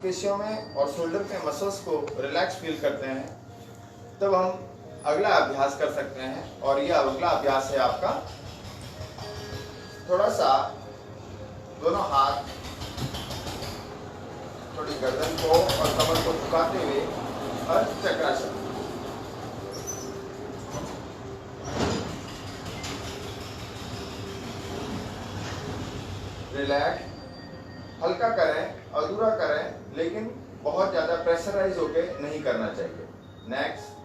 पेशियों में और शोल्डर के मसल्स को रिलैक्स फील करते हैं, तब हम अगला अभ्यास कर सकते हैं। और यह अगला अभ्यास है आपका, थोड़ा सा दोनों हाथ थोड़ी गर्दन को और कमर को झुकाते हुए अर्ध चक्रासन। रिलैक्स, हल्का करें, अधूरा करें, लेकिन बहुत ज्यादा प्रेशराइज होके नहीं करना चाहिए। नेक्स्ट,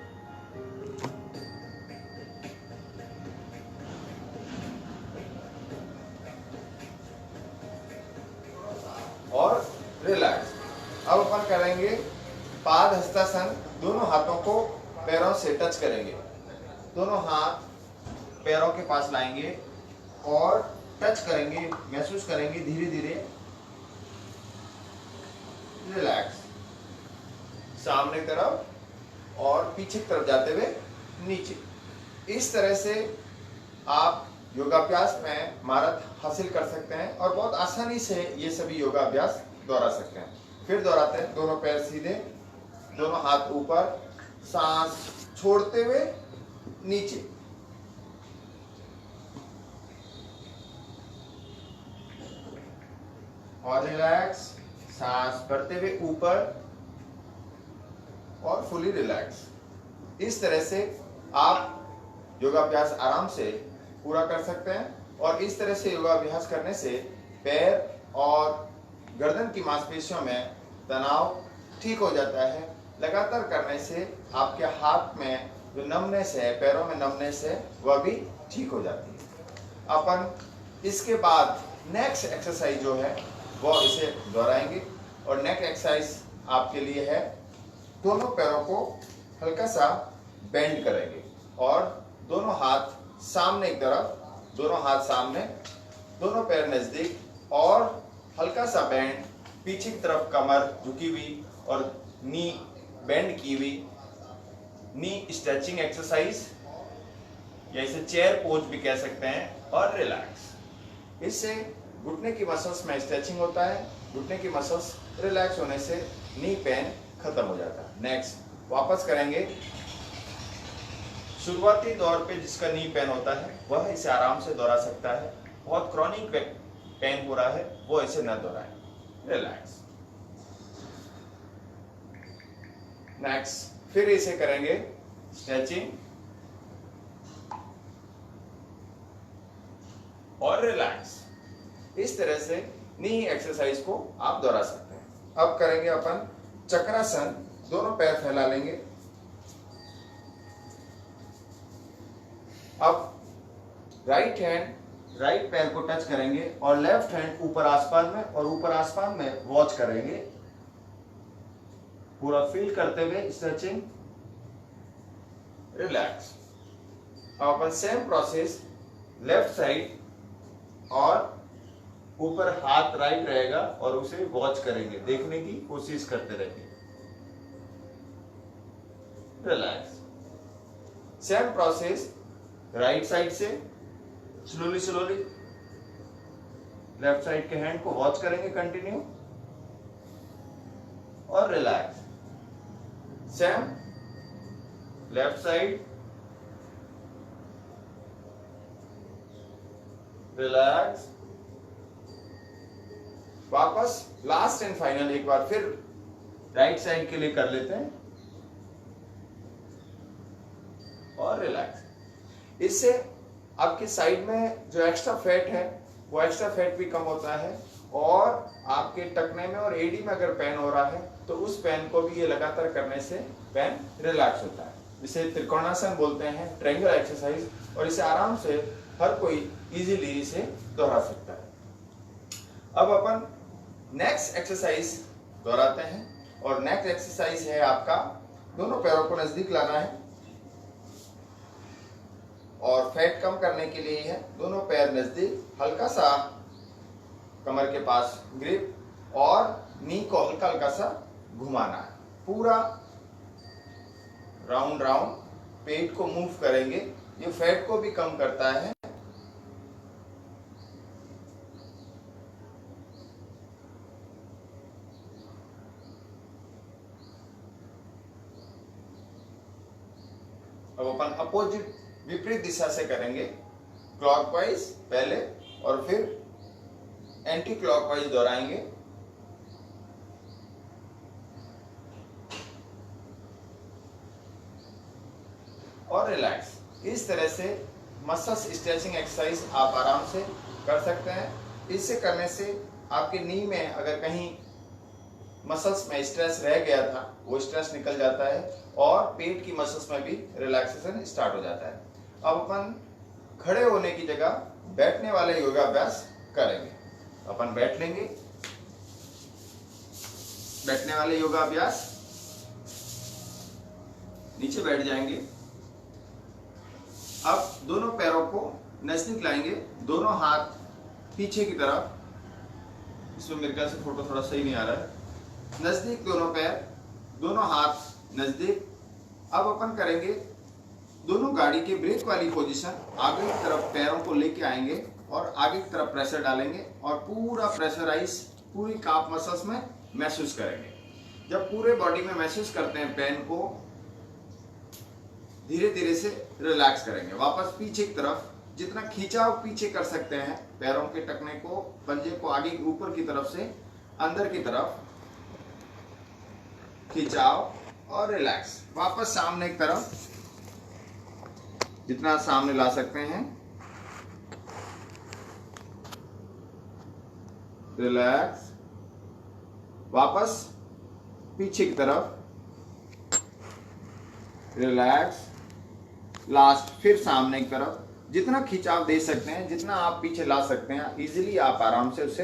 और रिलैक्स। अब अपन करेंगे पाद हस्तासन। दोनों हाथों को पैरों से टच करेंगे, दोनों हाथ पैरों के पास लाएंगे और टच करेंगे, महसूस करेंगे धीरे धीरे। रिलैक्स, सामने की तरफ और पीछे की तरफ जाते हुए नीचे। इस तरह से आप योगाभ्यास में महारत हासिल कर सकते हैं और बहुत आसानी से ये सभी योगाभ्यास दोहरा सकते हैं। फिर दोहराते हैं, दोनों पैर सीधे, दोनों हाथ ऊपर, सांस छोड़ते हुए नीचे। और रिलैक्स, सांस भरते हुए ऊपर और फुली रिलैक्स। इस तरह से आप योगाभ्यास आराम से पूरा कर सकते हैं। और इस तरह से योगाभ्यास करने से पैर और गर्दन की मांसपेशियों में तनाव ठीक हो जाता है। लगातार करने से आपके हाथ में जो नमनेस है, पैरों में नमनेस है, वह भी ठीक हो जाती है। अपन इसके बाद नेक्स्ट एक्सरसाइज जो है वो इसे दोहराएंगे। और नेक्स्ट एक्सरसाइज आपके लिए है, दोनों पैरों को हल्का सा बेंड करेंगे और दोनों हाथ सामने की तरफ, दोनों हाथ सामने, दोनों पैर नजदीक और हल्का सा बेंड, पीछे की तरफ कमर झुकी हुई और नी बेंड की हुई। नी स्ट्रेचिंग एक्सरसाइज या इसे चेयर पोज भी कह सकते हैं। और रिलैक्स, इससे घुटने की मसल्स में स्ट्रेचिंग होता है। घुटने की मसल्स रिलैक्स होने से नी पेन खत्म हो जाता है। नेक्स्ट, वापस करेंगे। शुरुआती दौर पे जिसका नी पेन होता है वह इसे आराम से दोहरा सकता है। बहुत क्रॉनिक पेन हो रहा है वो इसे न दोहराए। रिलैक्स। नेक्स्ट, फिर इसे करेंगे स्ट्रेचिंग और रिलैक्स। इस तरह से नी एक्सरसाइज को आप दोहरा सकते हैं। अब करेंगे अपन चक्रासन। दोनों पैर फैला लेंगे। अब राइट हैंड राइट पैर को टच करेंगे और लेफ्ट हैंड ऊपर आसमान में, और ऊपर आसमान में वॉच करेंगे, पूरा फील करते हुए स्ट्रेचिंग। रिलैक्स। अब अपन सेम प्रोसेस लेफ्ट साइड, और ऊपर हाथ राइट रहेगा और उसे वॉच करेंगे, देखने की कोशिश करते रहेंगे। Relax. Same process right side से स्लोली स्लोली लेफ्ट साइड के हैंड को वॉच करेंगे कंटिन्यू और relax. Same left side, relax. वापस लास्ट एंड फाइनल एक बार फिर राइट साइड के लिए कर लेते हैं और रिलैक्स। इससे आपकी साइड में जो एक्स्ट्रा फैट है वो एक्स्ट्रा फैट भी कम होता है, और आपके टखने में और एडी में अगर पेन हो रहा है तो उस पेन को भी ये लगातार करने से पेन रिलैक्स होता है। इसे त्रिकोणासन बोलते हैं, ट्रायंगल एक्सरसाइज। और इसे आराम से हर कोई इजीली इसे दोहरा सकता है। अब अपन नेक्स्ट एक्सरसाइज दोहराते हैं। और नेक्स्ट एक्सरसाइज है आपका, दोनों पैरों को नजदीक लाना है और फैट कम करने के लिए है। दोनों पैर नजदीक, हल्का सा कमर के पास ग्रिप, और नी को हल्का हल्का सा घुमाना है। पूरा राउंड राउंड पेट को मूव करेंगे, ये फैट को भी कम करता है। अब अपन अपोजिट विपरीत दिशा से करेंगे, क्लॉकवाइज पहले और फिर एंटी क्लॉकवाइज दोहराएंगे। और रिलैक्स। इस तरह से मसल्स स्ट्रेचिंग एक्सरसाइज आप आराम से कर सकते हैं। इससे करने से आपके नी में अगर कहीं मसल्स में स्ट्रेस रह गया था वो स्ट्रेस निकल जाता है और पेट की मसल्स में भी रिलैक्सेशन स्टार्ट हो जाता है। अब अपन खड़े होने की जगह बैठने वाले योगाभ्यास करेंगे। अपन बैठ लेंगे, बैठने वाले योगाभ्यास, नीचे बैठ जाएंगे। अब दोनों पैरों को नजदीक लाएंगे, दोनों हाथ पीछे की तरफ। इसमें मेरे ख्याल से फोटो थोड़ा सही नहीं आ रहा है। नजदीक दोनों पैर, दोनों हाथ नजदीक। अब अपन करेंगे दोनों गाड़ी के ब्रेक वाली पोजीशन, आगे की तरफ पैरों को लेके आएंगे और आगे की तरफ प्रेशर डालेंगे और पूरा प्रेशराइज पूरी काफ मसल्स में महसूस करेंगे। जब पूरे बॉडी में महसूस करते हैं पेन को, धीरे धीरे से रिलैक्स करेंगे। वापस पीछे की तरफ जितना खींचाव पीछे कर सकते हैं, पैरों के टखने को, पंजे को आगे ऊपर की तरफ से अंदर की तरफ खिंचाव और रिलैक्स। वापस सामने की तरफ जितना सामने ला सकते हैं, रिलैक्स। वापस पीछे की तरफ, रिलैक्स। लास्ट फिर सामने की तरफ। जितना खिंचाव दे सकते हैं, जितना आप पीछे ला सकते हैं, इजीली आप आराम से उसे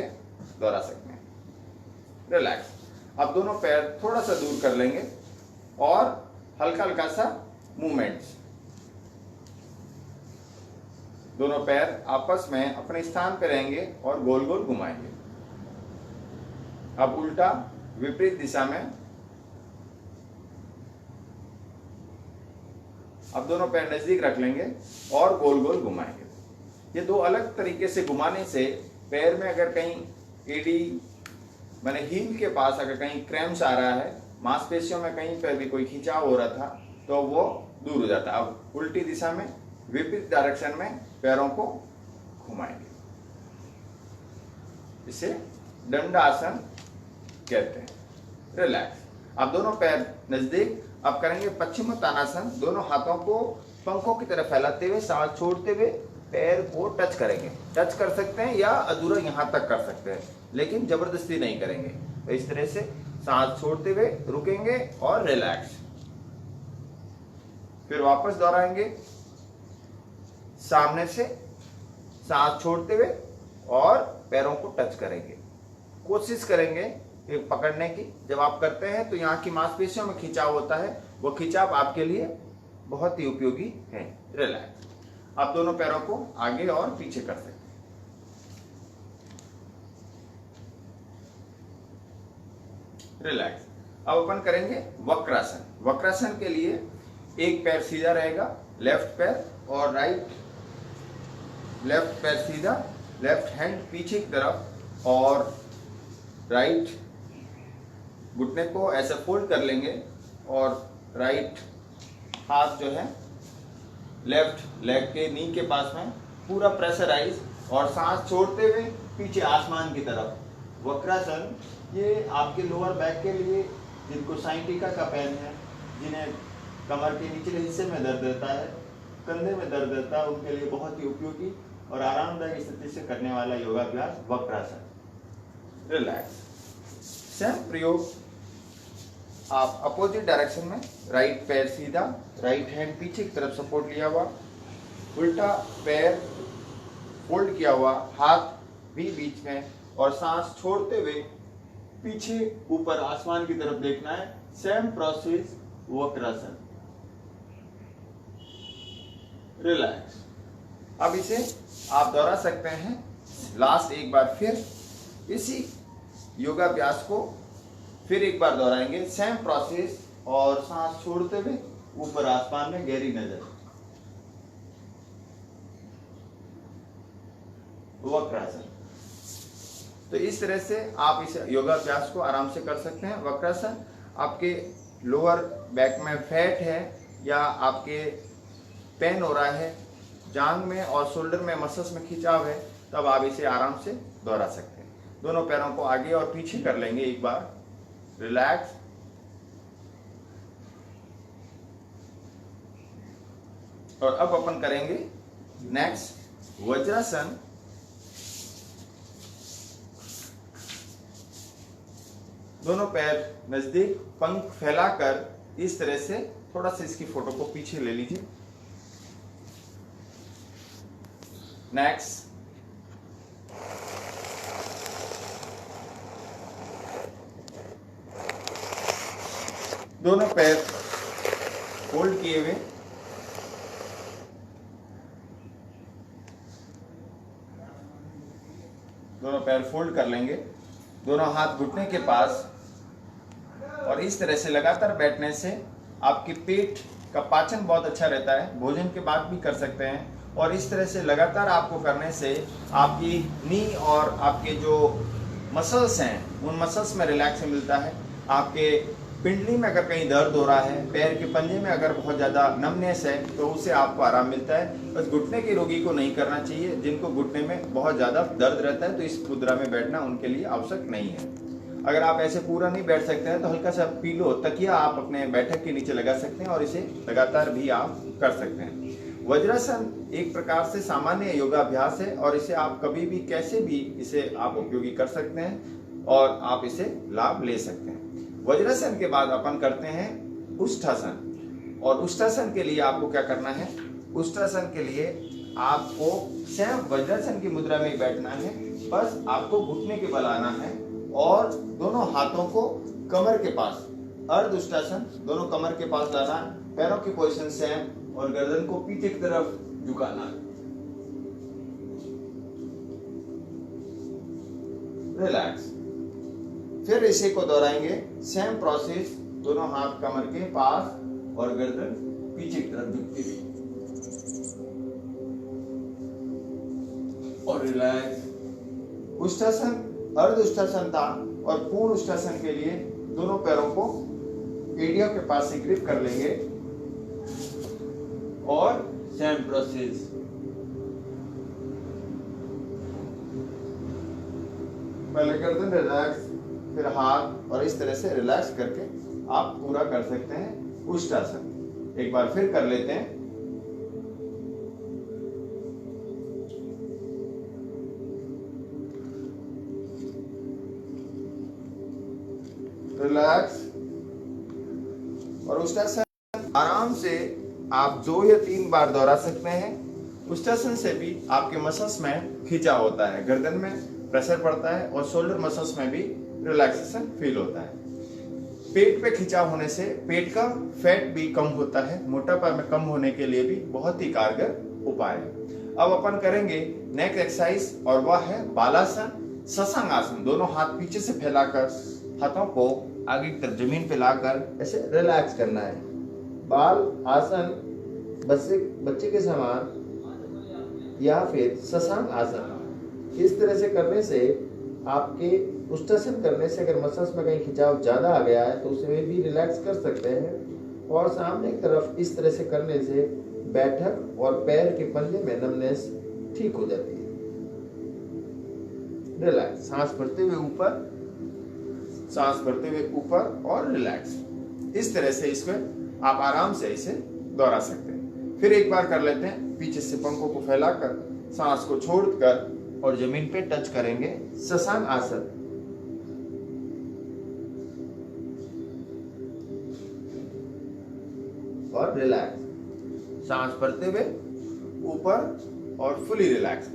दोहरा सकते हैं। रिलैक्स। अब दोनों पैर थोड़ा सा दूर कर लेंगे और हल्का हल्का सा मूवमेंट्स। दोनों पैर आपस में अपने स्थान पे रहेंगे और गोल गोल घुमाएंगे। अब उल्टा विपरीत दिशा में। अब दोनों पैर नजदीक रख लेंगे और गोल गोल घुमाएंगे। ये दो अलग तरीके से घुमाने से पैर में अगर कहीं एडी माने हील के पास अगर कहीं क्रैम्प्स आ रहा है, मांसपेशियों में कहीं पर भी कोई खिंचाव हो रहा था, तो वो दूर हो जाता है। अब उल्टी दिशा में विपरीत डायरेक्शन में पैरों को घुमाएंगे। इसे दंडासन कहते हैं। रिलैक्स। अब दोनों पैर नजदीक। अब करेंगे पश्चिमोत्तानासन। दोनों हाथों को पंखों की तरफ फैलाते हुए, सांस छोड़ते हुए पैर को टच करेंगे। टच कर सकते हैं या अधूरा यहां तक कर सकते हैं, लेकिन जबरदस्ती नहीं करेंगे। तो इस तरह से सांस छोड़ते हुए रुकेंगे और रिलैक्स। फिर वापस दोहराएंगे, सामने से सांस छोड़ते हुए और पैरों को टच करेंगे। कोशिश करेंगे एक पकड़ने की। जब आप करते हैं तो यहाँ की मांसपेशियों में खिंचाव होता है, वो खिंचाव आपके लिए बहुत ही उपयोगी है। रिलैक्स। आप दोनों पैरों को आगे और पीछे कर सकते हैं। रिलैक्स। अब अपन करेंगे वक्रासन। वक्रासन के लिए एक पैर सीधा रहेगा, लेफ्ट पैर, और लेफ्ट पैर सीधा, लेफ्ट हैंड पीछे की तरफ और राइट घुटने को ऐसे फोल्ड कर लेंगे और राइट हाथ जो है लेफ्ट लेग के नी के पास में पूरा प्रेशराइज और सांस छोड़ते हुए पीछे आसमान की तरफ। वक्रासन ये आपके लोअर बैक के लिए, जिनको साइंटिका का पेन है, जिन्हें कमर के निचले हिस्से में दर्द रहता है, कंधे में दर्द रहता है, उनके लिए बहुत ही उपयोगी और आरामदायक स्थिति से करने वाला योगाभ्यास वक्रासन। रिलैक्स। सेम प्रयोग आप अपोजिट डायरेक्शन में, राइट पैर सीधा, राइट हैंड पीछे की तरफ सपोर्ट लिया हुआ, उल्टा पैर फोल्ड किया हुआ, हाथ भी बीच में, और सांस छोड़ते हुए पीछे ऊपर आसमान की तरफ देखना है। Same process Vakrasana. रिलैक्स। अब इसे आप दोहरा सकते हैं। लास्ट एक बार फिर इसी योगाभ्यास को फिर एक बार दोहराएंगे। सेम प्रोसेस, और सांस छोड़ते हुए ऊपर आसमान में गहरी नजर। वक्रासन। तो इस तरह से आप इस योगाभ्यास को आराम से कर सकते हैं। वक्रासन आपके लोअर बैक में फैट है या आपके पेन हो रहा है, जांग में और शोल्डर में मसल्स में खिंचाव है, तब आप इसे आराम से दोहरा सकते हैं। दोनों पैरों को आगे और पीछे कर लेंगे एक बार, रिलैक्स। और अब अपन करेंगे नेक्स्ट वज्रासन। दोनों पैर नजदीक, पंख फैलाकर इस तरह से, थोड़ा सा इसकी फोटो को पीछे ले लीजिए। नेक्स्ट, दोनों पैर फोल्ड किए हुए, दोनों पैर फोल्ड कर लेंगे, दोनों हाथ घुटने के पास, और इस तरह से लगातार बैठने से आपके पेट का पाचन बहुत अच्छा रहता है। भोजन के बाद भी कर सकते हैं, और इस तरह से लगातार आपको करने से आपकी नी और आपके जो मसल्स हैं उन मसल्स में रिलैक्स मिलता है। आपके पिंडली में अगर कहीं दर्द हो रहा है, पैर के पंजे में अगर बहुत ज़्यादा नमनेस है, तो उससे आपको आराम मिलता है। बस घुटने के रोगी को नहीं करना चाहिए, जिनको घुटने में बहुत ज़्यादा दर्द रहता है, तो इस मुद्रा में बैठना उनके लिए आवश्यक नहीं है। अगर आप ऐसे पूरा नहीं बैठ सकते हैं तो हल्का सा पीलो तकिया आप अपने बैठक के नीचे लगा सकते हैं, और इसे लगातार भी आप कर सकते हैं। वज्रासन एक प्रकार से सामान्य योगाभ्यास है, और इसे आप कभी भी कैसे भी इसे आप उपयोगी कर सकते हैं और आप इसे लाभ ले सकते हैं। वज्रासन के बाद अपन करते हैं उष्ठासन, और उष्ठासन के लिए आपको क्या करना है? उष्ठासन के लिए आपको स्वयं वज्रासन की मुद्रा में बैठना है। बस आपको घुटने के बल आना है और दोनों हाथों को कमर के पास, अर्ध उष्टासन, दोनों कमर के पास लाना, पैरों की पोजीशन सेम, और गर्दन को पीछे की तरफ झुकाना। रिलैक्स। फिर इसे को दोहराएंगे, सेम प्रोसेस, दोनों हाथ कमर के पास और गर्दन पीछे की तरफ झुकती हुई, और रिलैक्स। उष्टासन, अर्ध उष्टासन था, और पूर्ण उष्टासन के लिए दोनों पैरों को एडिया के पास से ग्रिप कर लेंगे, और सेम प्रोसेस। पहले गर्दन रिलैक्स, फिर हाथ, और इस तरह से रिलैक्स करके आप पूरा कर सकते हैं उष्टासन। एक बार फिर कर लेते हैं। रिलैक्स, और उष्टासन आराम से आप 2 या 3 बार दोहरा सकते हैं। उष्टासन से भी आपके मसल्स में खिंचाव होता है, गर्दन में प्रेशर पड़ता है, और शोल्डर मसल्स में भी रिलैक्सेशन फील होता है। पेट पे खिंचाव होने से पेट का फैट भी कम होता है, मोटापा में कम होने के लिए भी बहुत ही कारगर उपाय है। अब अपन करेंगे नेक एक्सरसाइज, और वह है बालासन, शशांक आसन। दोनों हाथ पीछे से फैलाकर, हाथों को आगे की तरफ जमीन पे लाकर ऐसे रिलैक्स करना है। बाल आसन, बच्चे के समान, या फिर शशांक आसन। इस तरह से करने से आपके उष्टासन करने से अगर मसल्स में कहीं खिंचाव ज्यादा आ गया है तो उसे भी रिलैक्स कर सकते हैं, और सामने की तरफ इस तरह से करने से बैठक और पैर के पंजे में नमनेस ठीक हो जाती है। रिलैक्स, सांस भरते हुए ऊपर, सांस भरते हुए ऊपर, और रिलैक्स। इस तरह से इसको आप आराम से इसे दोहरा सकते हैं। फिर एक बार कर लेते हैं, पीछे से पंखों को फैलाकर, सांस को छोड़कर, और जमीन पे टच करेंगे, शशांक आसन। और रिलैक्स, सांस भरते हुए ऊपर और फुली रिलैक्स।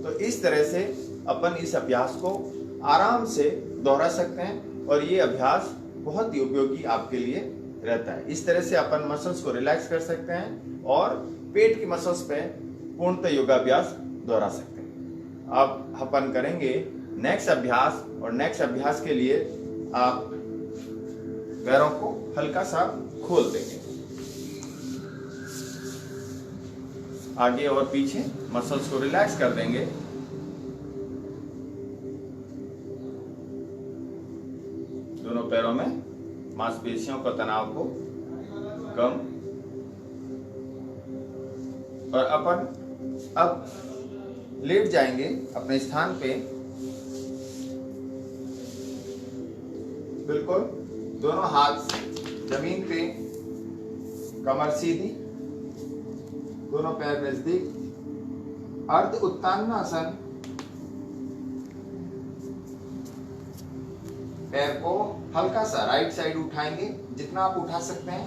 तो इस तरह से अपन इस अभ्यास को आराम से दोहरा सकते हैं, और ये अभ्यास बहुत ही उपयोगी आपके लिए रहता है। इस तरह से अपन मसल्स को रिलैक्स कर सकते हैं, और पेट की मसल्स पे पूर्णतः योगाभ्यास दोहरा सकते हैं। अब अपन करेंगे नेक्स्ट अभ्यास, और नेक्स्ट अभ्यास के लिए आप पैरों को हल्का सा खोल देंगे, आगे और पीछे मसल्स को रिलैक्स कर देंगे। दोनों पैरों में मांसपेशियों का तनाव को कम, और अपन अब लेट जाएंगे अपने स्थान पे, बिल्कुल दोनों हाथ जमीन पे, कमर सीधी, दोनों पैर नजदीक, अर्ध उत्तानासन। पैर को हल्का सा राइट साइड उठाएंगे, जितना आप उठा सकते हैं,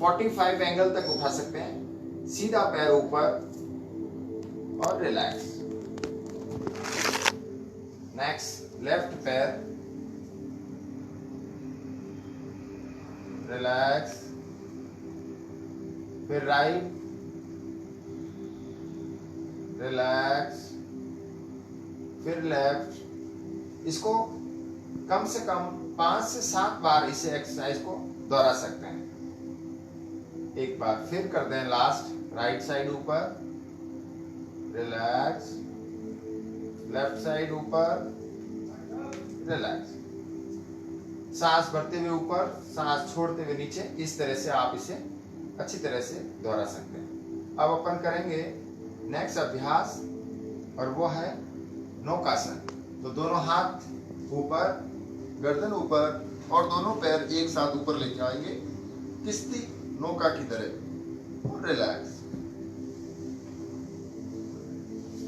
45 एंगल तक उठा सकते हैं। सीधा पैर ऊपर और रिलैक्स। नेक्स्ट लेफ्ट पैर, रिलैक्स, फिर राइट, रिलैक्स, फिर लेफ्ट। इसको कम से कम 5 से 7 बार इसे एक्सरसाइज को दोहरा सकते हैं। एक बार फिर कर दें लास्ट, राइट साइड ऊपर, रिलैक्स, लेफ्ट साइड ऊपर, रिलैक्स। सांस भरते हुए ऊपर, सांस छोड़ते हुए नीचे। इस तरह से आप इसे अच्छी तरह से दोहरा सकते हैं। अब अपन करेंगे नेक्स्ट अभ्यास, और वो है नौकासन। तो दोनों हाथ ऊपर, गर्दन ऊपर, और दोनों पैर एक साथ ऊपर लेके आएंगे, किश्ती नौका की तरह, और रिलैक्स।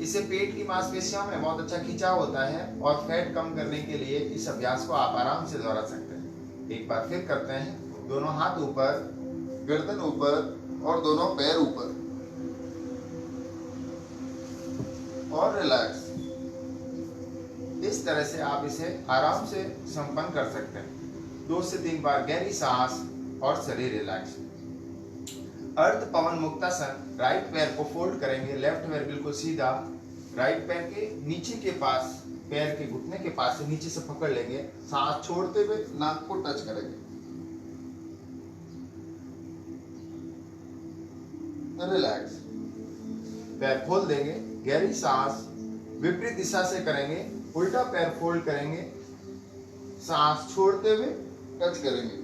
इससे पेट की मांसपेशियों में बहुत अच्छा खिंचाव होता है, और फैट कम करने के लिए इस अभ्यास को आप आराम से दोहरा सकते हैं। एक बार फिर करते हैं। दोनों हाथ ऊपर, गर्दन ऊपर, और दोनों पैर ऊपर, और रिलैक्स। इस तरह से आप इसे आराम से संपन्न कर सकते हैं। 2 से 3 बार गहरी सांस और शरीर रिलैक्स। अर्ध पवन मुक्तासन। राइट पैर को फोल्ड करेंगे, लेफ्ट पैर बिल्कुल सीधा, राइट पैर के नीचे के पास, पैर के घुटने के पास से नीचे से पकड़ लेंगे। सांस छोड़ते हुए नाक को टच करेंगे, रिलैक्स। पैर खोल देंगे, गहरी सांस, विपरीत दिशा से करेंगे, उल्टा पैर फोल्ड करेंगे, सांस छोड़ते हुए टच करेंगे,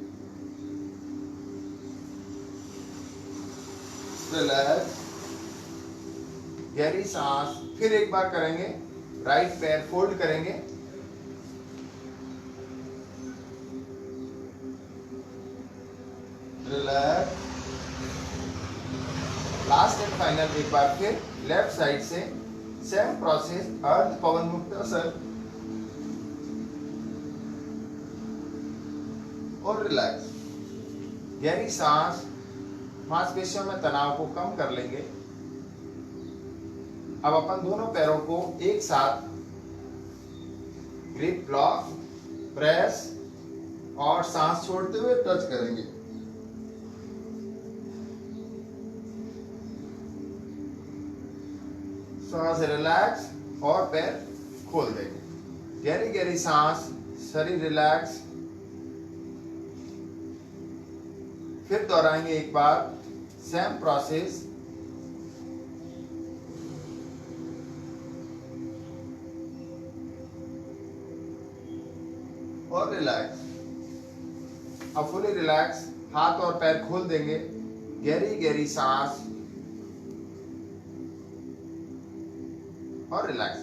रिलैक्स, गहरी सांस। फिर एक बार करेंगे, राइट पैर फोल्ड करेंगे, रिलैक्स। लास्ट एंड फाइनल एक बार फिर लेफ्ट साइड से सेम प्रोसेस, अर्ध पवन मुक्तासन और रिलैक्स। गहरी सांस, मांसपेशियों में तनाव को कम कर लेंगे। अब अपन दोनों पैरों को एक साथ ग्रिप लॉक, प्रेस और सांस छोड़ते हुए टच करेंगे। सांस रिलैक्स और पैर खोल देंगे। गहरी गहरी सांस, शरीर रिलैक्स। फिर दोहराएंगे एक बार, सेम प्रोसेस। और रिलैक्स। अब फुली रिलैक्स, हाथ और पैर खोल देंगे, गहरी गहरी सांस और रिलैक्स।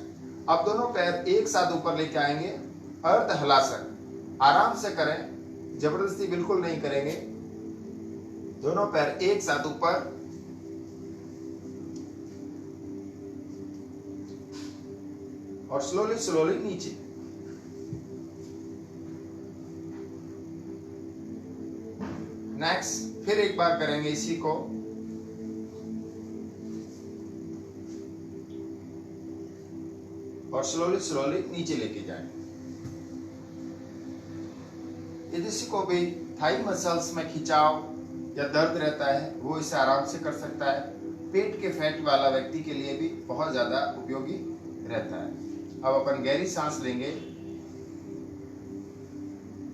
अब दोनों पैर एक साथ ऊपर लेके आएंगे, अर्ध हलासन। आराम से करें, जबरदस्ती बिल्कुल नहीं करेंगे। दोनों पैर एक साथ ऊपर और स्लोली स्लोली नीचे। नेक्स्ट फिर एक बार करेंगे इसी को, और स्लोली स्लोली नीचे लेके जाएंगे। किसी को भी थाई मसल्स में खिंचाव या दर्द रहता है, वो इसे आराम से कर सकता है। पेट के फैट वाला व्यक्ति के लिए भी बहुत ज्यादा उपयोगी रहता है। अब अपन गहरी सांस लेंगे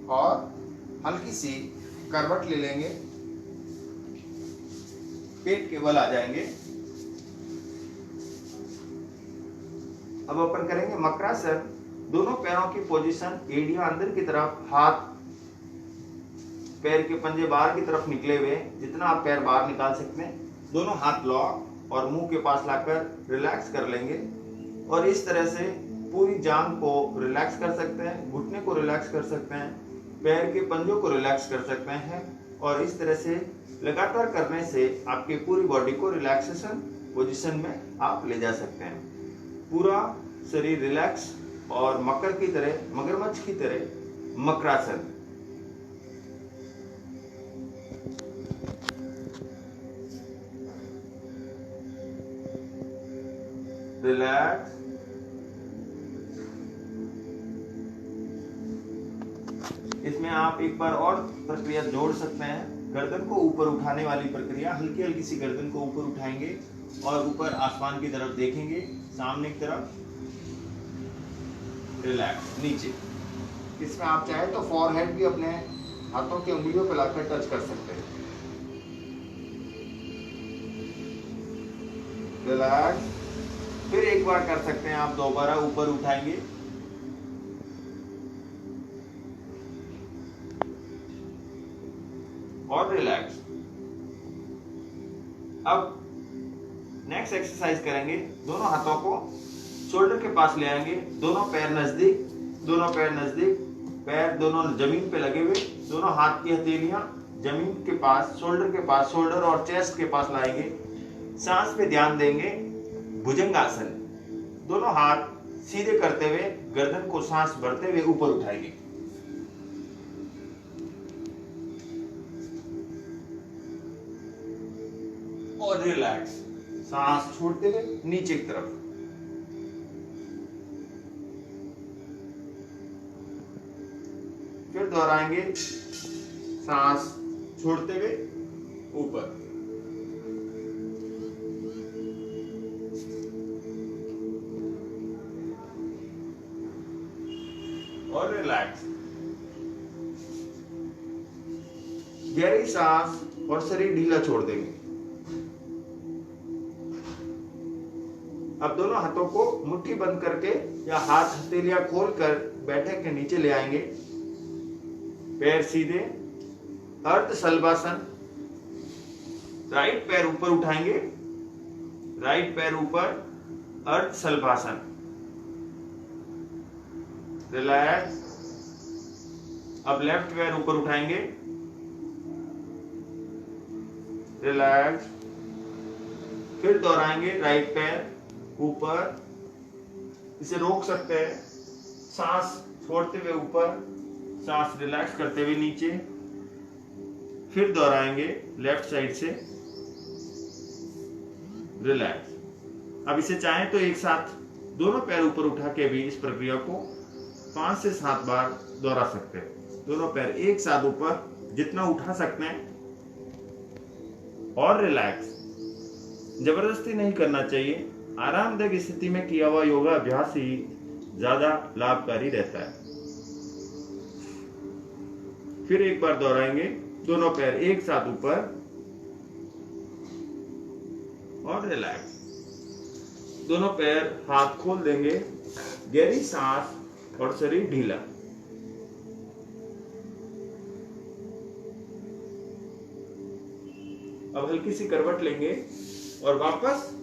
और हल्की सी करवट ले लेंगे, पेट के बल आ जाएंगे। अब अपन करेंगे मकरासन। दोनों पैरों की पोजीशन, एड़ियां अंदर की तरफ, हाथ पैर के पंजे बाहर की तरफ निकले हुए, जितना आप पैर बाहर निकाल सकते हैं। दोनों हाथ लॉक, और मुंह के पास लाकर रिलैक्स कर लेंगे और इस तरह से पूरी जांघ को रिलैक्स कर सकते हैं, घुटने को रिलैक्स कर सकते हैं, पैर के पंजों को रिलैक्स कर सकते हैं और इस तरह से लगातार करने से आपके पूरी बॉडी को रिलैक्सेशन पोजीशन में आप ले जा सकते हैं। पूरा शरीर रिलैक्स और मकर की तरह, मगरमच्छ की तरह मकरासन। रिलैक्स, इसमें आप एक बार और प्रक्रिया जोड़ सकते हैं। गर्दन को ऊपर उठाने वाली प्रक्रिया, हल्की हल्की सी गर्दन को ऊपर उठाएंगे और ऊपर आसमान की तरफ देखेंगे, सामने की तरफ, रिलैक्स, नीचे। इसमें आप चाहे तो फॉरहेड भी अपने हाथों की उंगलियों पर लाकर टच कर सकते हैं। रिलैक्स, फिर एक बार कर सकते हैं आप, दोबारा ऊपर उठाएंगे और रिलैक्स। अब नेक्स्ट एक्सरसाइज करेंगे, दोनों हाथों को शोल्डर के पास ले आएंगे, दोनों पैर नजदीक, दोनों पैर नजदीक, पैर दोनों जमीन पे लगे हुए, दोनों हाथ की हथेलियां जमीन के पास, शोल्डर के पास, शोल्डर और चेस्ट के पास लाएंगे। सांस पे ध्यान देंगे, भुजंगासन। दोनों हाथ सीधे करते हुए गर्दन को सांस भरते हुए ऊपर उठाएंगे और रिलैक्स, सांस छोड़ते हुए नीचे की तरफ। फिर दोहराएंगे, सांस छोड़ते हुए ऊपर। और रिलैक्स, गहरी सांस और शरीर ढीला छोड़ देंगे। अब दोनों हाथों को मुट्ठी बंद करके या हाथ हथेलियां खोलकर बैठक के नीचे ले आएंगे, पैर सीधे, अर्ध शलभासन। राइट पैर ऊपर उठाएंगे, राइट पैर ऊपर, अर्ध शलभासन। रिलैक्स। अब लेफ्ट पैर ऊपर उठाएंगे, रिलैक्स। फिर दोहराएंगे, राइट पैर ऊपर, इसे रोक सकते हैं, सांस छोड़ते हुए ऊपर, सांस रिलैक्स करते हुए नीचे। फिर दोहराएंगे लेफ्ट साइड से, रिलैक्स। अब इसे चाहें तो एक साथ दोनों पैर ऊपर उठा के भी इस प्रक्रिया को 5 से 7 बार दोहरा सकते हैं। दोनों पैर एक साथ ऊपर जितना उठा सकते हैं और रिलैक्स। जबरदस्ती नहीं करना चाहिए, आरामदायक स्थिति में किया हुआ योगा अभ्यास ही ज्यादा लाभकारी रहता है। फिर एक बार दोहराएंगे, दोनों पैर एक साथ ऊपर और रिलैक्स। दोनों पैर हाथ खोल देंगे, गहरी सांस और शरीर ढीला। अब हल्की सी करवट लेंगे और वापस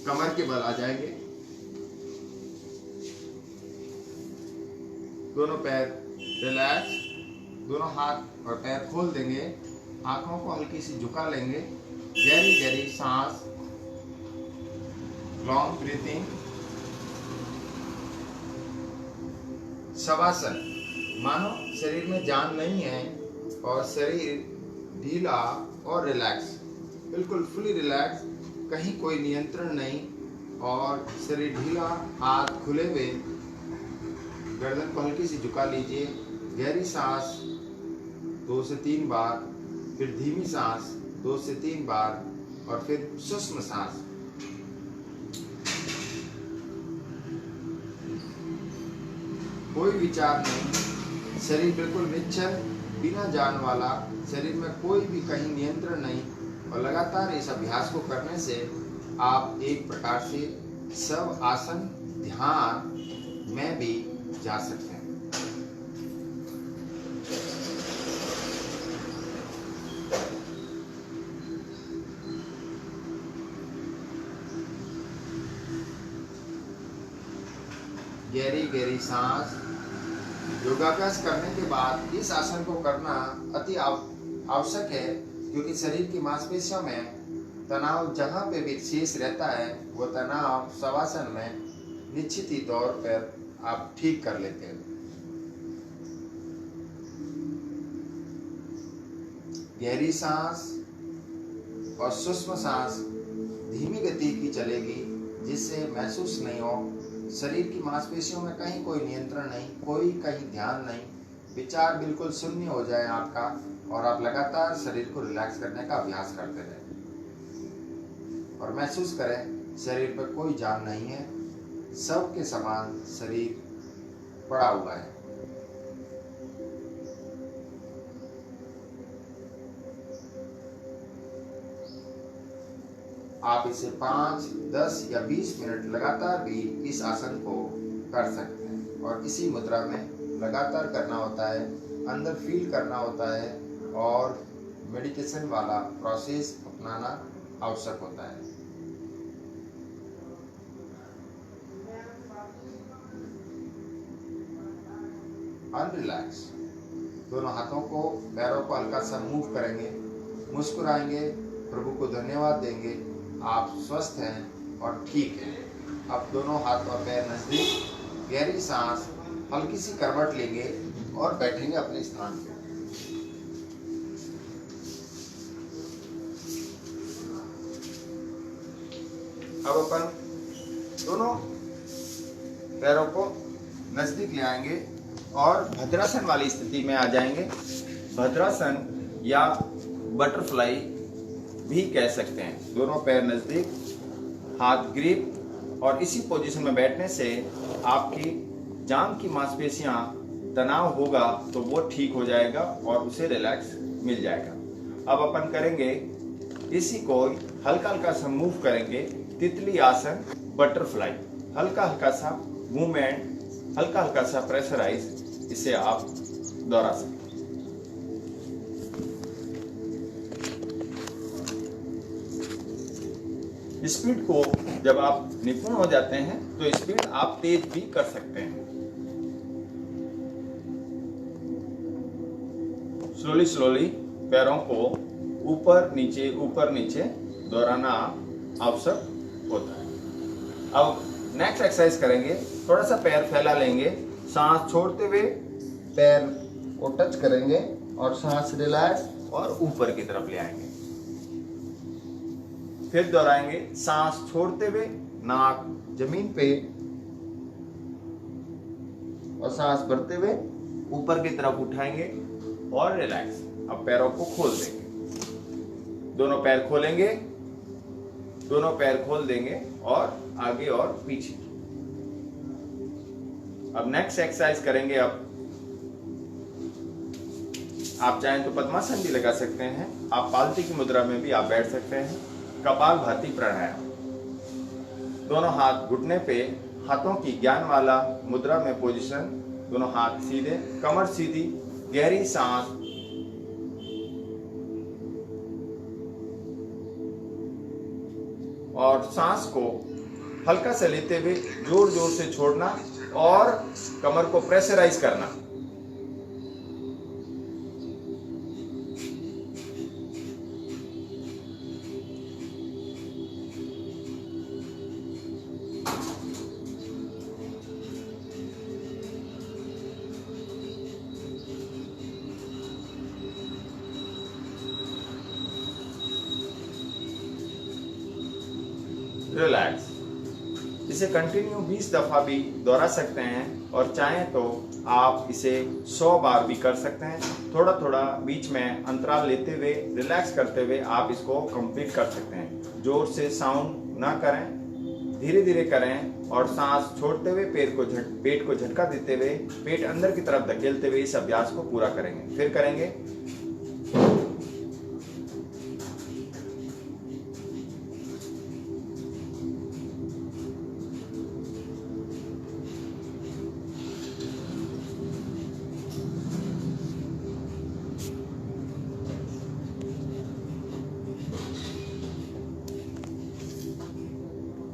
कमर के बल आ जाएंगे। दोनों पैर रिलैक्स, दोनों हाथ और पैर खोल देंगे, आंखों को हल्की सी झुका लेंगे, गहरी गहरी सांस, लॉन्ग ब्रीथिंग। शवासन, मानो शरीर में जान नहीं है और शरीर ढीला और रिलैक्स, बिल्कुल फुली रिलैक्स, कहीं कोई नियंत्रण नहीं और शरीर ढीला, हाथ खुले हुए, गर्दन को हल्की सी झुका लीजिए, गहरी सांस 2 से 3 बार, फिर धीमी सांस 2 से 3 बार और फिर सूक्ष्म सांस। कोई विचार नहीं, शरीर बिल्कुल निश्चल, बिना जान वाला, शरीर में कोई भी कहीं नियंत्रण नहीं और लगातार इस अभ्यास को करने से आप एक प्रकार से सब आसन ध्यान में भी जा सकते हैं। गहरी गहरी सांस। योगाभ्यास करने के बाद इस आसन को करना अति आवश्यक है, क्योंकि शरीर की मांसपेशियों में तनाव जहाँ पे भी शेष रहता है वो तनाव शवासन में निश्चित ही तौर पर आप ठीक कर लेते हैं। गहरी सांस और सूक्ष्म सांस धीमी गति की चलेगी, जिससे महसूस नहीं हो शरीर की मांसपेशियों में कहीं कोई नियंत्रण नहीं, कोई कहीं ध्यान नहीं, विचार बिल्कुल शून्य हो जाए आपका, और आप लगातार शरीर को रिलैक्स करने का अभ्यास करते रहें और महसूस करें शरीर पर कोई जान नहीं है, सबके समान शरीर पड़ा हुआ है। आप इसे 5, 10 या 20 मिनट लगातार भी इस आसन को कर सकते हैं, और इसी मुद्रा में लगातार करना होता है, अंदर फील करना होता है, और मेडिटेशन वाला प्रोसेस अपनाना आवश्यक होता है। अनरिलैक्स। दोनों हाथों को, पैरों को हल्का सा मूव करेंगे, मुस्कुराएंगे, प्रभु को धन्यवाद देंगे, आप स्वस्थ हैं और ठीक हैं। अब दोनों हाथ और पैर नजदीक, गहरी सांस, हल्की सी करवट लेंगे और बैठेंगे अपने स्थान पे। अब अपन दोनों पैरों को नजदीक ले आएंगे और भद्रासन वाली स्थिति में आ जाएंगे। भद्रासन या बटरफ्लाई भी कह सकते हैं। दोनों पैर नजदीक, हाथ ग्रिप, और इसी पोजीशन में बैठने से आपकी जांघ की मांसपेशियां तनाव होगा तो वो ठीक हो जाएगा और उसे रिलैक्स मिल जाएगा। अब अपन करेंगे इसी को, हल्का हल्का सा मूव करेंगे, तितली आसन, बटरफ्लाई, हल्का हल्का सा मूवमेंट, हल्का हल्का सा प्रेशराइज, इसे आप दोहरा सकते हैं। स्पीड को जब आप निपुण हो जाते हैं तो स्पीड आप तेज भी कर सकते हैं। स्लोली पैरों को ऊपर नीचे दोहराना आवश्यक होता है। अब नेक्स्ट एक्सरसाइज करेंगे। थोड़ा सा पैर फैला लेंगे, सांस छोड़ते हुए पैर को टच करेंगे और सांस रिलैक्स और ऊपर की तरफ ले आएंगे। फिर दोहराएंगे, सांस छोड़ते हुए नाक जमीन पे और सांस भरते हुए ऊपर की तरफ उठाएंगे और रिलैक्स। अब पैरों को खोल देंगे, दोनों पैर खोलेंगे, दोनों पैर खोल देंगे और आगे और पीछे। अब नेक्स्ट एक्सरसाइज करेंगे। अब आप चाहें तो पद्मासन भी लगा सकते हैं, आप पालती की मुद्रा में भी आप बैठ सकते हैं। कपालभाति प्राणायाम। दोनों हाथ घुटने पे, हाथों की ज्ञान वाला मुद्रा में पोजीशन, दोनों हाथ सीधे, कमर सीधी, गहरी सांस, और सांस को हल्का से लेते हुए जोर जोर से छोड़ना और कमर को प्रेशराइज करना। रिलैक्स। इसे कंटिन्यू 20 दफा भी दोहरा सकते हैं, और चाहें तो आप इसे 100 बार भी कर सकते हैं। थोड़ा थोड़ा बीच में अंतराल लेते हुए, रिलैक्स करते हुए आप इसको कंप्लीट कर सकते हैं। जोर से साउंड ना करें, धीरे धीरे करें, और सांस छोड़ते हुए पेट को झटका देते हुए, पेट अंदर की तरफ धकेलते हुए इस अभ्यास को पूरा करेंगे। फिर करेंगे।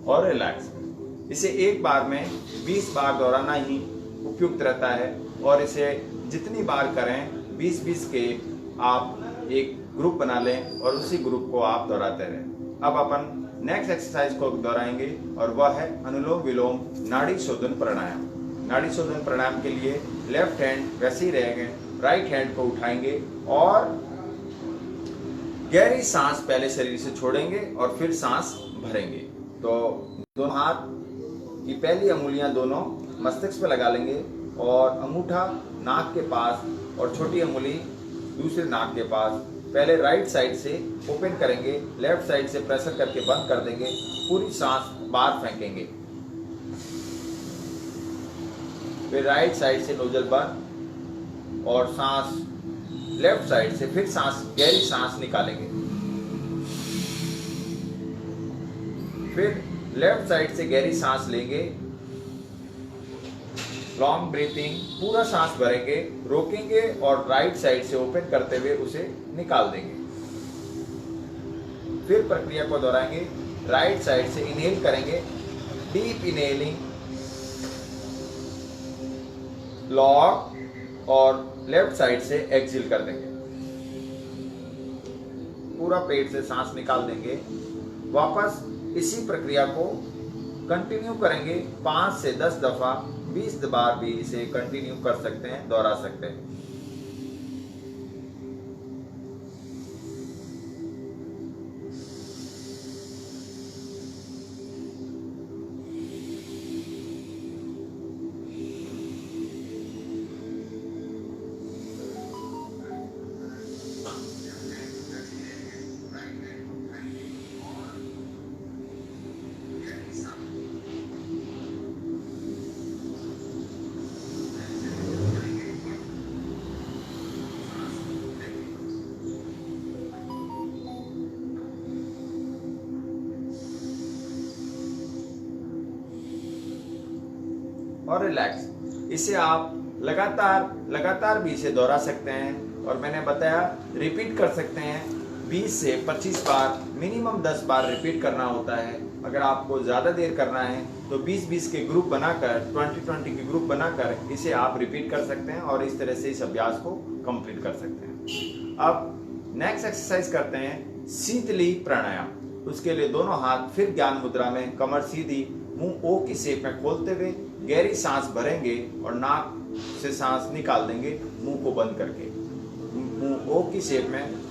और रिलैक्स। इसे एक बार में 20 बार दोहराना ही उपयुक्त रहता है और इसे जितनी बार करें 20-20 के आप एक ग्रुप बना लें और उसी ग्रुप को आप दोहराते रहें। अब अपन नेक्स्ट एक्सरसाइज को दोहराएंगे और वह है अनुलोम विलोम नाड़ी शोधन प्राणायाम। नाड़ी शोधन प्राणायाम के लिए लेफ्ट हैंड वैसे ही रहेंगे, राइट हैंड को उठाएंगे और गहरी सांस पहले शरीर से छोड़ेंगे और फिर सांस भरेंगे। तो दोनों हाथ की पहली अंगुलियां दोनों मस्तिष्क पे लगा लेंगे और अंगूठा नाक के पास और छोटी अंगुली दूसरे नाक के पास। पहले राइट साइड से ओपन करेंगे, लेफ्ट साइड से प्रेशर करके बंद कर देंगे, पूरी सांस बाहर फेंकेंगे। फिर राइट साइड से नोजल बंद और सांस लेफ्ट साइड से फिर सांस गहरी सांस निकालेंगे। फिर लेफ्ट साइड से गहरी सांस लेंगे, लॉन्ग ब्रीथिंग, पूरा सांस भरेंगे, रोकेंगे और राइट साइड से ओपन करते हुए उसे निकाल देंगे। फिर प्रक्रिया को दोहराएंगे। राइट साइड से इनहेल करेंगे, डीप इनहेलिंग, लॉक और लेफ्ट साइड से एक्सहेल कर देंगे। पूरा पेट से सांस निकाल देंगे। वापस इसी प्रक्रिया को कंटिन्यू करेंगे 5 से 10 दफा, 20 बार भी इसे कंटिन्यू कर सकते हैं, दोहरा सकते हैं। और रिलैक्स। इसे आप लगातार भी इसे दोहरा सकते हैं और मैंने बताया रिपीट कर सकते हैं 20 से 25 बार, मिनिमम 10 बार रिपीट करना होता है। अगर आपको ज़्यादा देर करना है तो 20-20 के ग्रुप बनाकर, 20-20 के ग्रुप बनाकर इसे आप रिपीट कर सकते हैं और इस तरह से इस अभ्यास को कंप्लीट कर सकते हैं। अब नेक्स्ट एक्सरसाइज करते हैं शीतली प्राणायाम। उसके लिए दोनों हाथ फिर ज्ञान मुद्रा में, कमर सीधी, मुंह ओ की शेप में खोलते हुए गहरी सांस भरेंगे और नाक से सांस निकाल देंगे मुंह को बंद करके। मुंह ओ की शेप में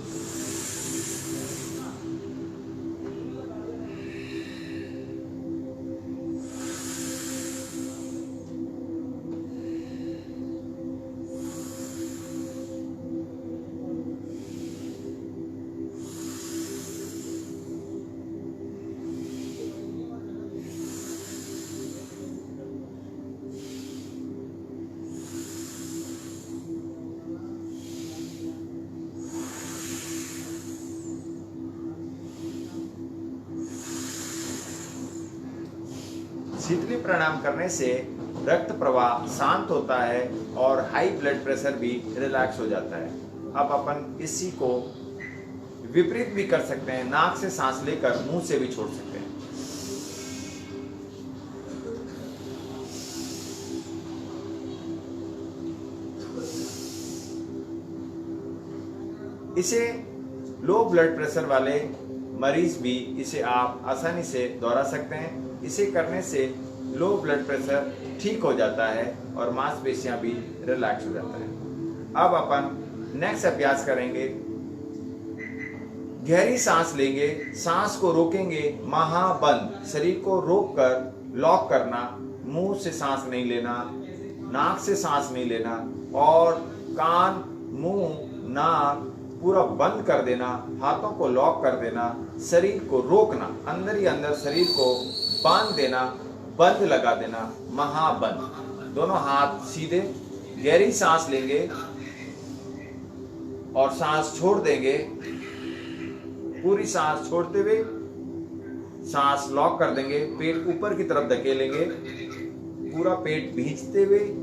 शीतली प्राणायाम करने से रक्त प्रवाह शांत होता है और हाई ब्लड प्रेशर भी रिलैक्स हो जाता है। अब अपन इसी को विपरीत भी कर सकते हैं, नाक से सांस लेकर मुंह से भी छोड़ सकते हैं। इसे लो ब्लड प्रेशर वाले मरीज भी इसे आप आसानी से दोहरा सकते हैं। इसे करने से लो ब्लड प्रेशर ठीक हो जाता है और मांसपेशियां भी रिलैक्स हो जाता है। अब अपन नेक्स्ट अभ्यास करेंगे। गहरी सांस लेंगे, सांस को रोकेंगे, महाबंद, शरीर को रोककर लॉक करना, मुंह से सांस नहीं लेना, नाक से सांस नहीं लेना और कान, मुंह, नाक पूरा बंद कर देना, हाथों को लॉक कर देना, शरीर को रोकना, अंदर ही अंदर शरीर को बांध देना, बंद लगा देना, महाबंद। दोनों हाथ सीधे, गहरी सांस लेंगे और सांस छोड़ देंगे। पूरी सांस छोड़ते हुए सांस लॉक कर देंगे, पेट ऊपर की तरफ धकेलेंगे, पूरा पेट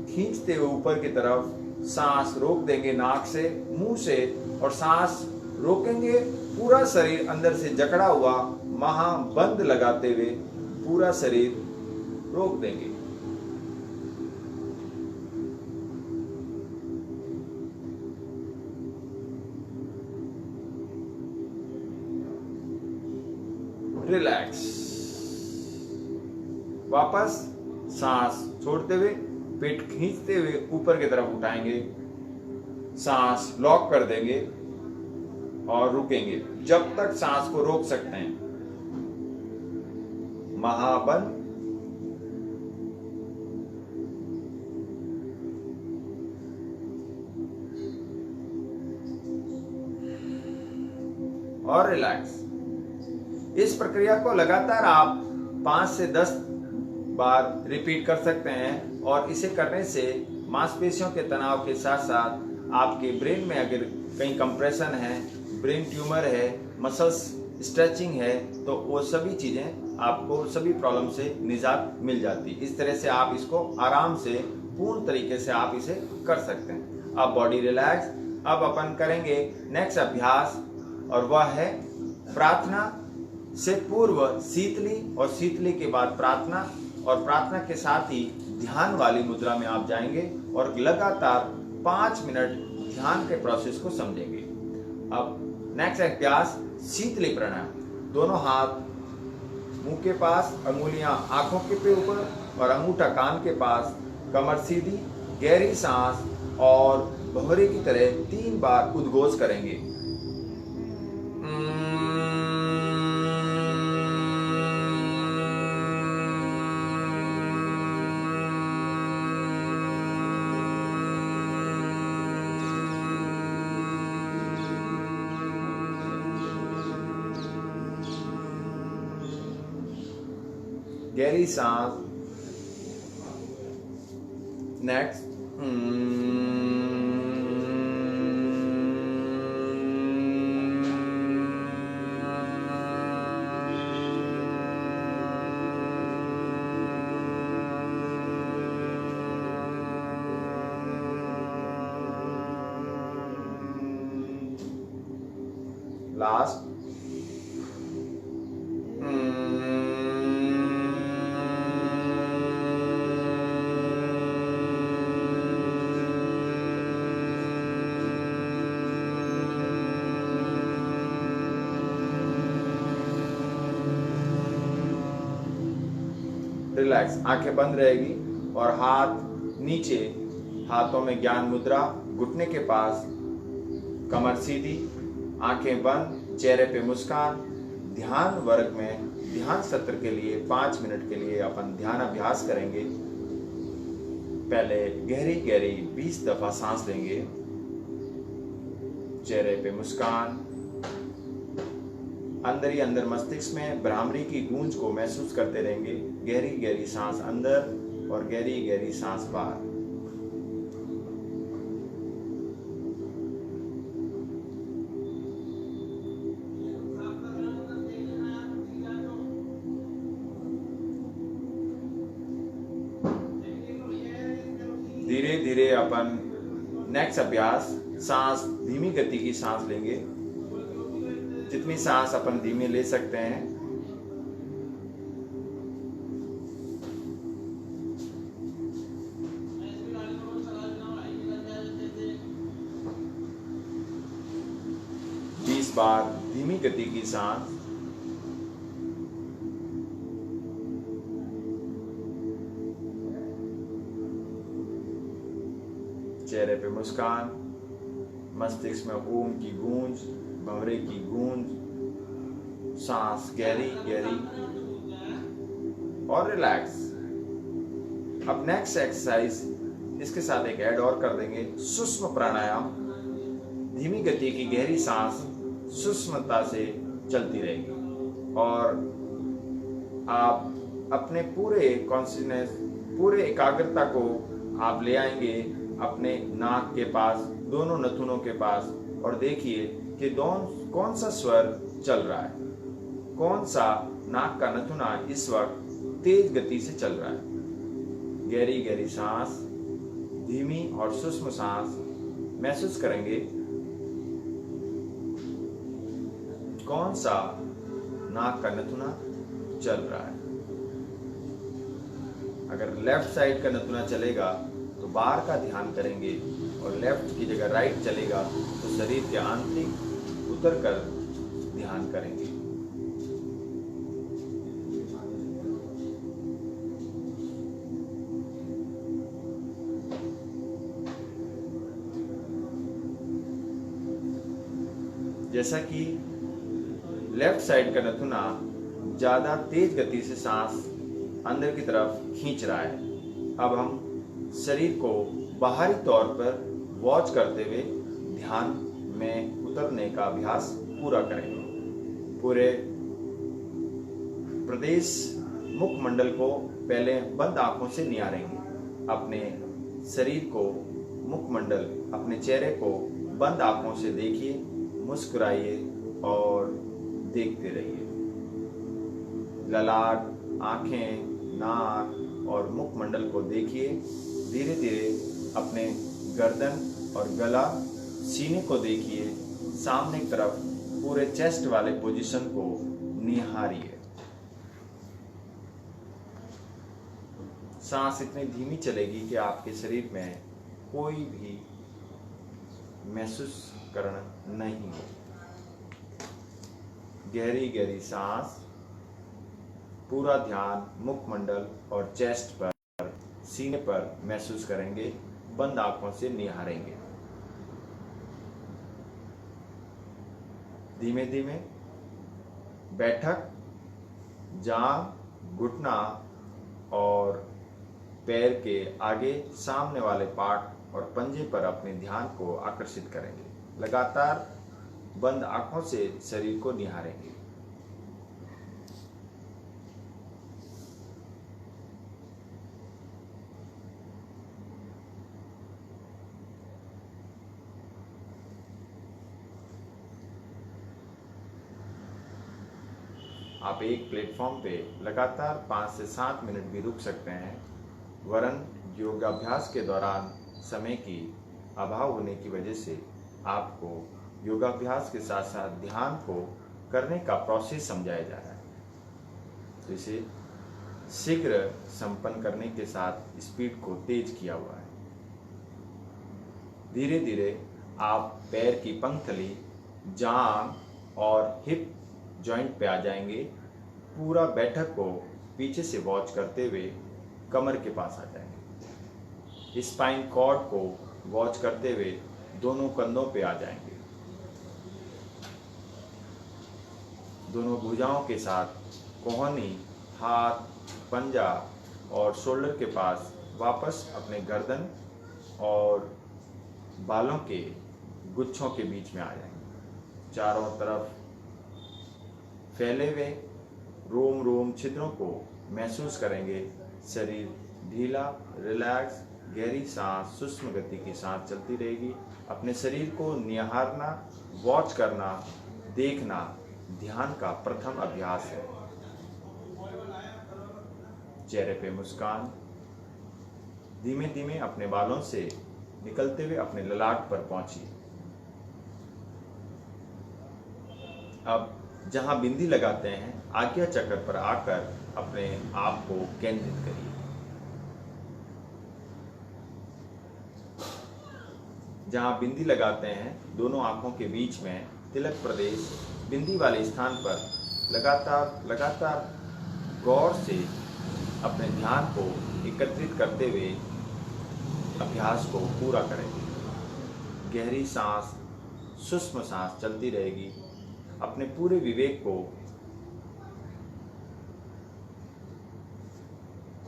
खींचते हुए ऊपर की तरफ सांस रोक देंगे नाक से, मुंह से और सांस रोकेंगे। पूरा शरीर अंदर से जकड़ा हुआ, महाबंद लगाते हुए पूरा शरीर रोक देंगे। रिलैक्स। वापस सांस छोड़ते हुए पेट खींचते हुए ऊपर की तरफ उठाएंगे, सांस लॉक कर देंगे और रुकेंगे जब तक सांस को रोक सकते हैं। महाबंद, और रिलैक्स। इस प्रक्रिया को लगातार आप 5 से 10 बार रिपीट कर सकते हैं और इसे करने से मांसपेशियों के तनाव के साथ साथ आपके ब्रेन में अगर कहीं कंप्रेशन है, ब्रेन ट्यूमर है, मसल्स स्ट्रेचिंग है, तो वो सभी चीजें आपको सभी प्रॉब्लम से निजात मिल जाती है। इस तरह से आप इसको आराम से पूर्ण तरीके से आप इसे कर सकते हैं। अब बॉडी रिलैक्स। अब अपन करेंगे नेक्स्ट अभ्यास और वह है प्रार्थना से पूर्व शीतली और शीतली के बाद प्रार्थना, और प्रार्थना के साथ ही ध्यान वाली मुद्रा में आप जाएंगे और लगातार 5 मिनट ध्यान के प्रोसेस को समझेंगे। अब नेक्स्ट अभ्यास शीतली प्राणायाम। दोनों हाथ मुंह के पास, अंगुलियां आंखों के ऊपर और अंगूठा कान के पास, कमर सीधी, गहरी सांस और भंवरे की तरह 3 बार उद्घोष करेंगे। गहरी सांस। Next, last, relax. आंखें बंद रहेगी और हाथ नीचे, हाथों में ज्ञान मुद्रा, घुटने के पास, कमर सीधी, आंखें बंद, चेहरे पे मुस्कान। ध्यान वर्ग में ध्यान सत्र के लिए 5 मिनट के लिए अपन ध्यान अभ्यास करेंगे। पहले गहरी गहरी 20 दफा सांस लेंगे, चेहरे पे मुस्कान, अंदर ही अंदर मस्तिष्क में भ्रामरी की गूंज को महसूस करते रहेंगे। गहरी गहरी सांस अंदर और गहरी गहरी सांस बाहर। धीरे धीरे अपन नेक्स्ट अभ्यास, सांस धीमी गति की सांस लेंगे। जितनी सांस अपन धीमे ले सकते हैं। बार धीमी गति की सांस। चेहरे पे मुस्कान, मस्तिष्क में ओम की गूंज, भंवरे की गूंज, सांस गहरी गहरी और रिलैक्स। अब नेक्स्ट एक्सरसाइज इसके साथ एक ऐड और कर देंगे, सूक्ष्म प्राणायाम। धीमी गति की गहरी सांस सूक्ष्मता से चलती रहेगी और आप अपने पूरे कॉन्शियसनेस, पूरे एकाग्रता को आप ले आएंगे अपने नाक के पास, दोनों नथुनों के पास, और देखिए कि कौन सा स्वर चल रहा है, कौन सा नाक का नथुना इस वक्त तेज गति से चल रहा है। गहरी गहरी सांस, धीमी और सूक्ष्म सांस महसूस करेंगे कौन सा नाक का नथुना चल रहा है। अगर लेफ्ट साइड का नथुना चलेगा तो बाहर का ध्यान करेंगे, और लेफ्ट की जगह राइट चलेगा तो शरीर के आंतरिक उतर कर ध्यान करेंगे। जैसा कि लेफ्ट साइड का नथुना ज़्यादा तेज गति से सांस अंदर की तरफ खींच रहा है, अब हम शरीर को बाहरी तौर पर वॉच करते हुए ध्यान में उतरने का अभ्यास पूरा करेंगे। पूरे प्रदेश मुखमंडल को पहले बंद आंखों से निहारेंगे। अपने शरीर को, मुखमंडल, अपने चेहरे को बंद आंखों से देखिए, मुस्कुराइए और देखते रहिए। ललाट, आंखें, नाक और मुखमंडल को देखिए। धीरे धीरे अपने गर्दन और गला, सीने को देखिए। सामने की तरफ पूरे चेस्ट वाले पोजीशन को निहारिए। सांस इतनी धीमी चलेगी कि आपके शरीर में कोई भी महसूस करना नहीं हो। गहरी गहरी सांस, पूरा ध्यान मुखमंडल और चेस्ट पर, सीने पर महसूस करेंगे। बंद आंखों से निहारेंगे। धीमे धीमे बैठक, जांघ, घुटना और पैर के आगे सामने वाले पार्ट और पंजे पर अपने ध्यान को आकर्षित करेंगे। लगातार बंद आंखों से शरीर को निहारेंगे। आप एक प्लेटफॉर्म पे लगातार 5 से 7 मिनट भी रुक सकते हैं, वरन योगाभ्यास के दौरान समय की अभाव होने की वजह से आपको योगाभ्यास के साथ साथ ध्यान को करने का प्रोसेस समझाया जा रहा है। तो इसे शीघ्र संपन्न करने के साथ स्पीड को तेज किया हुआ है। धीरे धीरे आप पैर की पंखुड़ी, जांघ और हिप जॉइंट पे आ जाएंगे। पूरा बैठक को पीछे से वॉच करते हुए कमर के पास आ जाएंगे। स्पाइन कॉर्ड को वॉच करते हुए दोनों कंधों पे आ जाएंगे। दोनों भुजाओं के साथ कोहनी, हाथ, पंजा और शोल्डर के पास वापस अपने गर्दन और बालों के गुच्छों के बीच में आ जाएंगे। चारों तरफ फैले हुए रोम रोम छिद्रों को महसूस करेंगे। शरीर ढीला, रिलैक्स, गहरी सांस, सूक्ष्म गति की सांस चलती रहेगी। अपने शरीर को निहारना, वॉच करना, देखना ध्यान का प्रथम अभ्यास है। चेहरे पे मुस्कान। धीमे धीमे अपने बालों से निकलते हुए अपने ललाट पर पहुंचिए। अब जहां बिंदी लगाते हैं, आज्ञा चक्र पर आकर अपने आप को केंद्रित करिए। जहां बिंदी लगाते हैं, दोनों आंखों के बीच में तिलक प्रदेश, बिंदी वाले स्थान पर लगातार गौर से अपने ध्यान को एकत्रित करते हुए अभ्यास को पूरा करेंगे। गहरी सांस, सूक्ष्म सांस चलती रहेगी। अपने पूरे विवेक को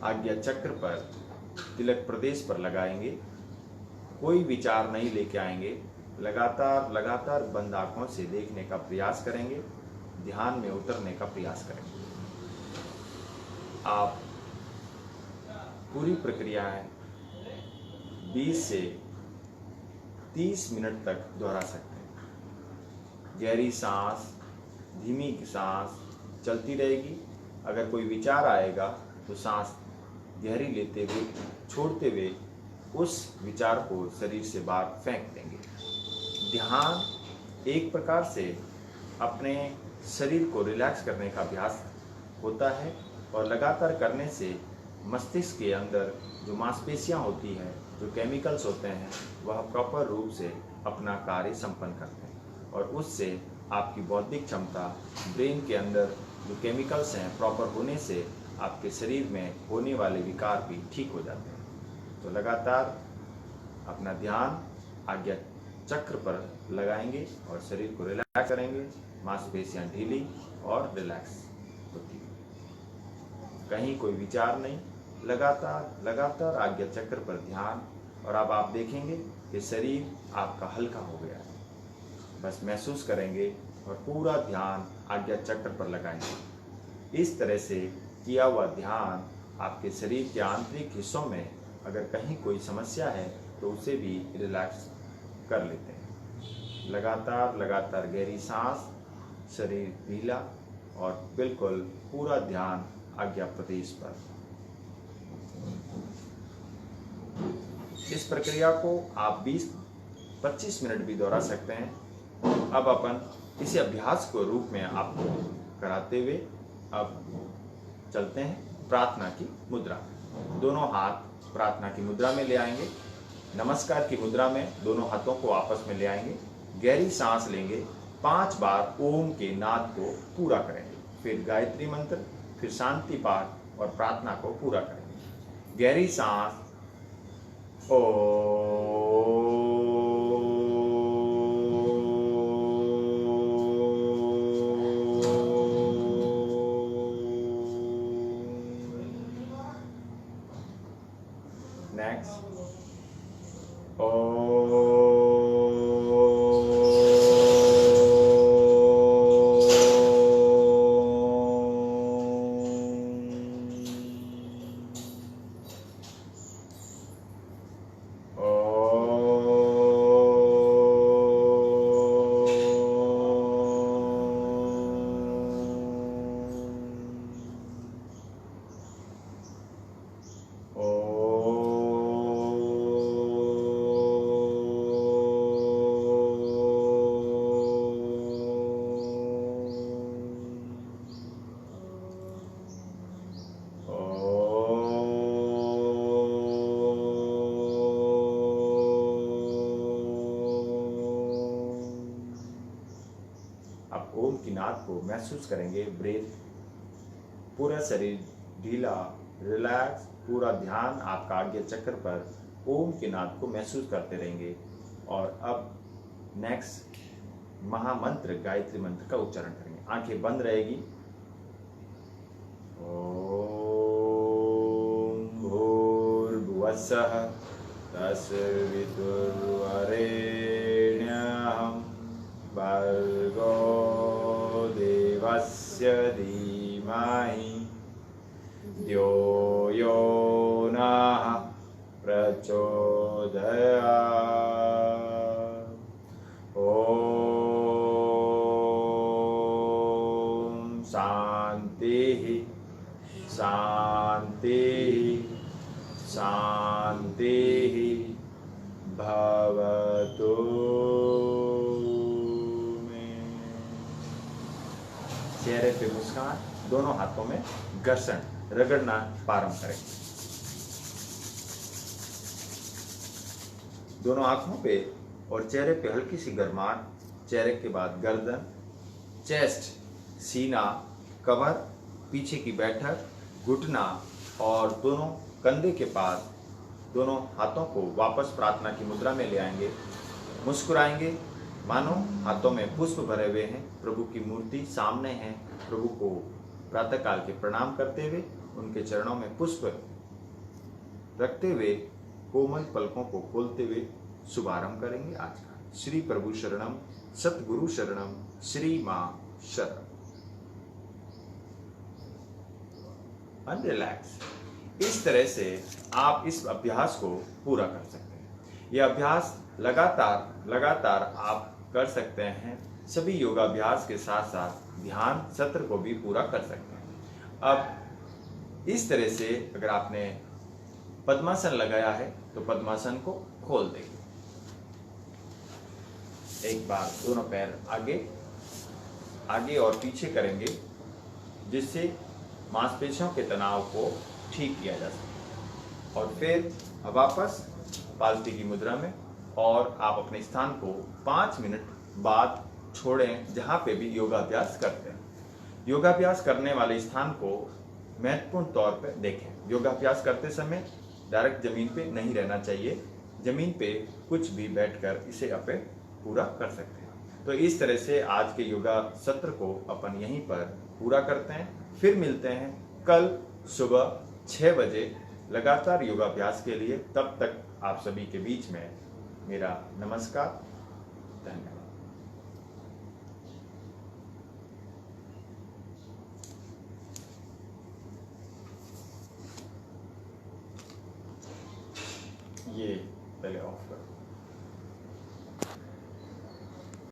आज्ञा चक्र पर, तिलक प्रदेश पर लगाएंगे। कोई विचार नहीं लेके आएंगे। लगातार बंद आंखों से देखने का प्रयास करेंगे, ध्यान में उतरने का प्रयास करेंगे। आप पूरी प्रक्रियाएं 20 से 30 मिनट तक दोहरा सकते हैं। गहरी सांस, धीमी सांस चलती रहेगी। अगर कोई विचार आएगा तो सांस गहरी लेते हुए, छोड़ते हुए उस विचार को शरीर से बाहर फेंक देंगे। ध्यान एक प्रकार से अपने शरीर को रिलैक्स करने का अभ्यास होता है, और लगातार करने से मस्तिष्क के अंदर जो मांसपेशियां होती हैं, जो केमिकल्स होते हैं, वह प्रॉपर रूप से अपना कार्य संपन्न करते हैं और उससे आपकी बौद्धिक क्षमता, ब्रेन के अंदर जो केमिकल्स हैं प्रॉपर होने से आपके शरीर में होने वाले विकार भी ठीक हो जाते हैं। तो लगातार अपना ध्यान आज्ञा चक्र पर लगाएंगे और शरीर को रिलैक्स करेंगे, मांसपेशियां ढीली और रिलैक्स होती है, कहीं कोई विचार नहीं। लगातार आज्ञा चक्र पर ध्यान, और अब आप देखेंगे कि शरीर आपका हल्का हो गया है। बस महसूस करेंगे और पूरा ध्यान आज्ञा चक्र पर लगाएंगे। इस तरह से किया हुआ ध्यान आपके शरीर के आंतरिक हिस्सों में अगर कहीं कोई समस्या है तो उसे भी रिलैक्स कर लेते हैं। लगातार गहरी सांस, शरीर ढीला और बिल्कुल पूरा ध्यान आज्ञा प्रदेश पर। इस प्रक्रिया को आप 20-25 मिनट भी दोहरा सकते हैं। अब अपन इसी अभ्यास को रूप में आपको कराते हुए अब चलते हैं प्रार्थना की मुद्रा। दोनों हाथ प्रार्थना की मुद्रा में ले आएंगे। नमस्कार की मुद्रा में दोनों हाथों को आपस में ले आएंगे। गहरी सांस लेंगे, 5 बार ओम के नाद को पूरा करेंगे, फिर गायत्री मंत्र, फिर शांति पाठ और प्रार्थना को पूरा करेंगे। गहरी सांस, ओ next, ओम की नाद को महसूस करेंगे। ब्रेथ, पूरा शरीर ढीला, रिलैक्स, पूरा ध्यान आपका आज्ञा चक्र पर ओम के नाद को महसूस करते रहेंगे। और अब नेक्स्ट महामंत्र गायत्री मंत्र का उच्चारण करेंगे। आंखें बंद रहेगी। ओम भूर्भुवस्सुः तत्सवितुर्वरेण्यं भर्गो देवस्य धीमहि धियो यो नः प्रचोदयात्। ओम शांति शांति शांति भवतु। चेहरे पे मुस्कान, दोनों हाथों में घर्षण, रगड़ना प्रारंभ करें। दोनों आंखों पे और चेहरे पे हल्की सी गर्माहट, चेहरे के बाद गर्दन, चेस्ट, सीना, कमर, पीछे की बैठक, घुटना और दोनों कंधे के पास दोनों हाथों को वापस प्रार्थना की मुद्रा में ले आएंगे। मुस्कुराएंगे मानो हाथों में पुष्प भरे हुए हैं। प्रभु की मूर्ति सामने है। प्रभु को प्रातःकाल के प्रणाम करते हुए उनके चरणों में पुष्प रखते हुए कोमल पलकों को खोलते हुए शुभारंभ करेंगे आज का। श्री प्रभु शरणम, सतगुरु शरणम, श्री मां शरण। अनरिलैक्स। इस तरह से आप इस अभ्यास को पूरा कर सकते हैं। यह अभ्यास लगातार आप कर सकते हैं। सभी योगाभ्यास के साथ साथ ध्यान सत्र को भी पूरा कर सकते हैं। अब इस तरह से अगर आपने पद्मासन लगाया है तो पद्मासन को खोल देंगे। एक बार दोनों पैर आगे और पीछे करेंगे, जिससे मांसपेशियों के तनाव को ठीक किया जा सके। और फिर वापस पालती की मुद्रा में, और आप अपने स्थान को 5 मिनट बाद छोड़ें जहाँ पे भी योगाभ्यास करते हैं। योगाभ्यास करने वाले स्थान को महत्वपूर्ण तौर पर देखें। योगाभ्यास करते समय डायरेक्ट जमीन पे नहीं रहना चाहिए, जमीन पे कुछ भी बैठकर इसे अपे पूरा कर सकते हैं। तो इस तरह से आज के योगा सत्र को अपन यहीं पर पूरा करते हैं। फिर मिलते हैं कल सुबह 6 बजे लगातार योगाभ्यास के लिए। तब तक आप सभी के बीच में मेरा नमस्कार, धन्यवाद।